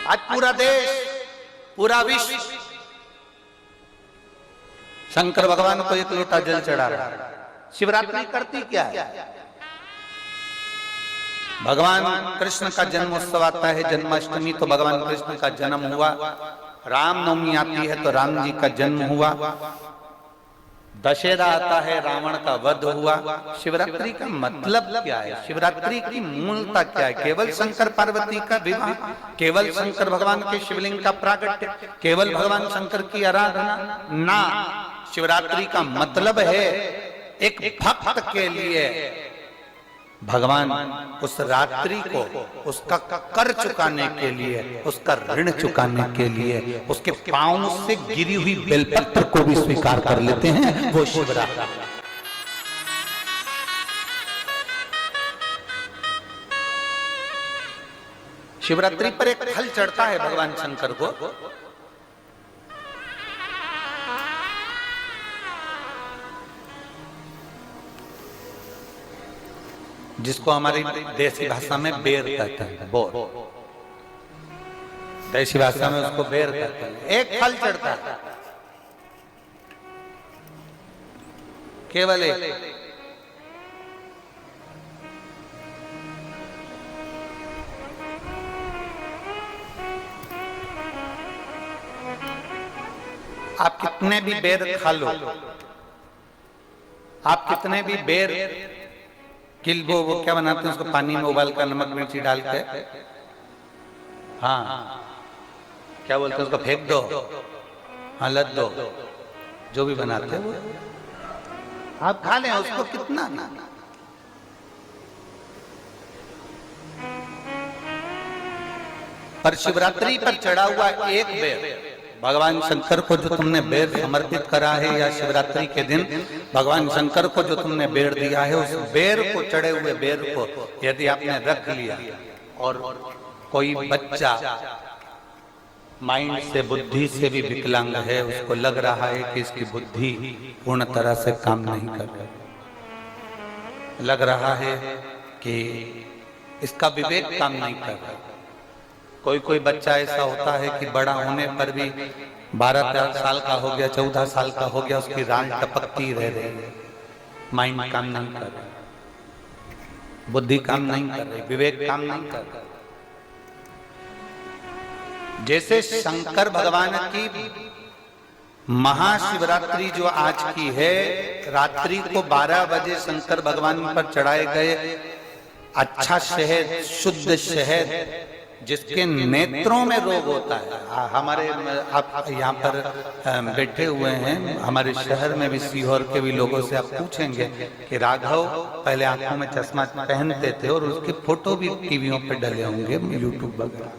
आज पूरा देश, पूरा विश्व शंकर भगवान को एक लोटा जल चढ़ा रहा है। शिवरात्रि करती क्या है? भगवान कृष्ण का जन्मोत्सव आता है, जन्माष्टमी तो भगवान कृष्ण का जन्म हुआ। रामनवमी आती है तो राम जी का जन्म हुआ। दशहरा आता है, रावण का वध हुआ। शिवरात्रि का मतलब क्या है? शिवरात्रि की मूलता क्या है? केवल शंकर पार्वती का विवाह, केवल शंकर भगवान के शिवलिंग का प्राकट्य, केवल भगवान शंकर की आराधना ना। शिवरात्रि का मतलब है एक भक्त के लिए भगवान उस रात्रि को उसका कर चुकाने के लिए, उसका ऋण चुकाने के लिए उसके पांव से गिरी हुई बेलपत्र को भी स्वीकार कर लेते हैं। वो शिवरात्रि। शिवरात्रि पर एक फल चढ़ता है भगवान शंकर को, जिसको हमारी देसी भाषा में बेर कहते हैं। बोर, देसी भाषा में उसको बेर कहते हैं। एक फल चढ़ता है, केवल एक। आप कितने भी बेर खा लो, आप कितने भी बेर किल्बो, वो क्या बनाते हैं उसको पानी में उबाल कर नमक मिर्ची डाल के, हाँ क्या बोलते हैं उसको, फेंक दो, हाँ लद दो, जो भी बनाते हैं वो आप खा लें, उसको कितना ना। पर शिवरात्रि पर चढ़ा हुआ एक बेर, भगवान शंकर को जो तुमने बेर समर्पित करा है, या शिवरात्रि के दिन भगवान शंकर को जो तुमने बेर दिया है, उस बेर को, चढ़े हुए बेर को यदि आपने रख लिया और कोई बच्चा माइंड से, बुद्धि से भी विकलांग है, उसको लग रहा है कि इसकी बुद्धि पूर्ण तरह से काम नहीं कर रही, लग रहा है कि इसका विवेक काम नहीं कर रहा। कोई बच्चा ऐसा होता है कि बड़ा होने पर भी 12 साल का हो गया, 14 साल का हो गया, उसकी रान टपकती रह रही है, माइंड काम नहीं कर रही, बुद्धि काम नहीं कर रही, विवेक काम नहीं कर रहा। जैसे शंकर भगवान की महाशिवरात्रि जो आज की है, रात्रि को 12 बजे शंकर भगवान पर चढ़ाए गए अच्छा शहद, शुद्ध शहद, जिसके नेत्रों में रोग होता है। हमारे आप यहाँ पर बैठे हुए हैं, हमारे शहर में भी, सीहोर के भी लोगों से आप पूछेंगे कि राघव पहले आंखों में चश्मा पहनते थे, और उसके फोटो भी टीवियों पे डले होंगे, यूट्यूब वगैरह।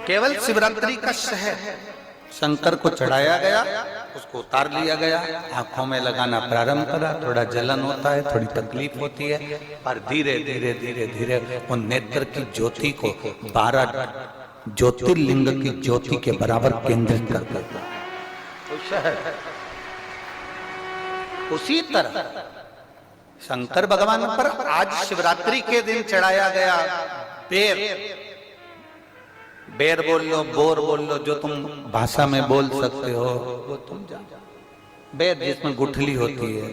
केवल शिवरात्रि का शहद शंकर को चढ़ाया गया, उसको उतार लिया गया, आंखों में लगाना प्रारंभ करा। थोड़ा जलन होता है, थोड़ी तकलीफ होती है, पर धीरे धीरे धीरे धीरे वो नेत्र की ज्योति को 12 ज्योतिर्लिंग की ज्योति के बराबर केंद्रित कर देता है। उसी तरह शंकर भगवान पर आज शिवरात्रि के दिन चढ़ाया गया बेर, बेर बोल लो, बोर बोल लो, जो तुम भाषा में बोल सकते हो वो तुम जानो। बेर जिसमें गुठली होती है,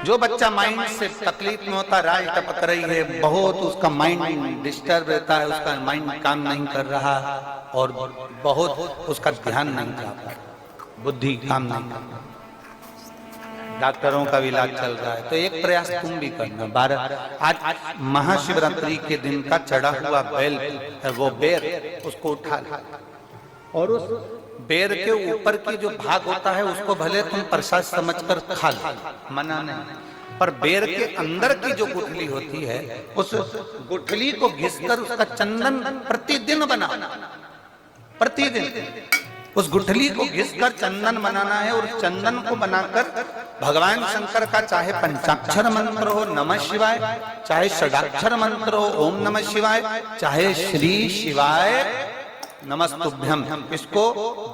जो बच्चा माइंड से तकलीफ में होता, राल टपक रही है, बहुत उसका माइंड डिस्टर्ब रहता है, उसका माइंड काम नहीं कर रहा और बहुत उसका ध्यान नहीं कर रहा, बुद्धि काम नहीं कर रहा, डॉक्टरों का भी इलाज चल रहा है, तो एक प्रयास तुम भी करना। 12 आज महाशिवरात्रि के दिन का चढ़ा हुआ बेल, वो बेर, उसको उठा और उस बेर के ऊपर की जो भाग होता है उसको भले तुम प्रसाद समझकर खा लो, मना नहीं, पर बेर के अंदर की जो गुठली होती है, उस गुठली को घिसकर उसका चंदन प्रतिदिन बनाना, प्रतिदिन उस गुठली को घिसकर चंदन बनाना है। और चंदन को बनाकर भगवान शंकर का चाहे पंचाक्षर मंत्र हो नमः शिवाय, चाहे षडाक्षर मंत्र हो ओम नमः शिवाय, चाहे श्री शिवाय नमस्तुभ्यम, इसको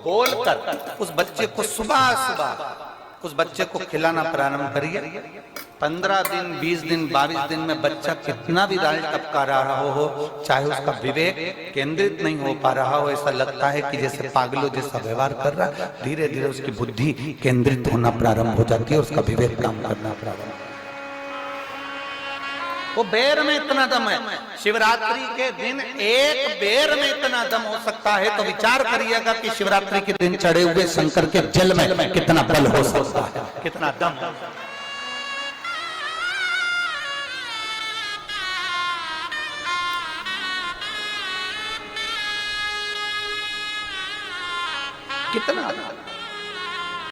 बोलकर उस बच्चे को सुबह सुबह उस बच्चे को खिलाना प्रारंभ करिए। 15 दिन, 20 दिन, 22 दिन में बच्चा कितना भी राल टपका रहा हो, चाहे उसका विवेक केंद्रित नहीं हो पा रहा हो, ऐसा लगता है कि जैसे पागलों जैसा व्यवहार कर रहा, धीरे धीरे उसकी बुद्धि केंद्रित होना प्रारंभ हो जाती है, उसका विवेक काम करना प्रारंभ। वो बेर में इतना दम है, शिवरात्रि के दिन एक बेर में इतना दम हो सकता है, तो विचार करिएगा कि शिवरात्रि के दिन चढ़े हुए शंकर के जल में कितना बल हो सकता है, कितना दम। कितना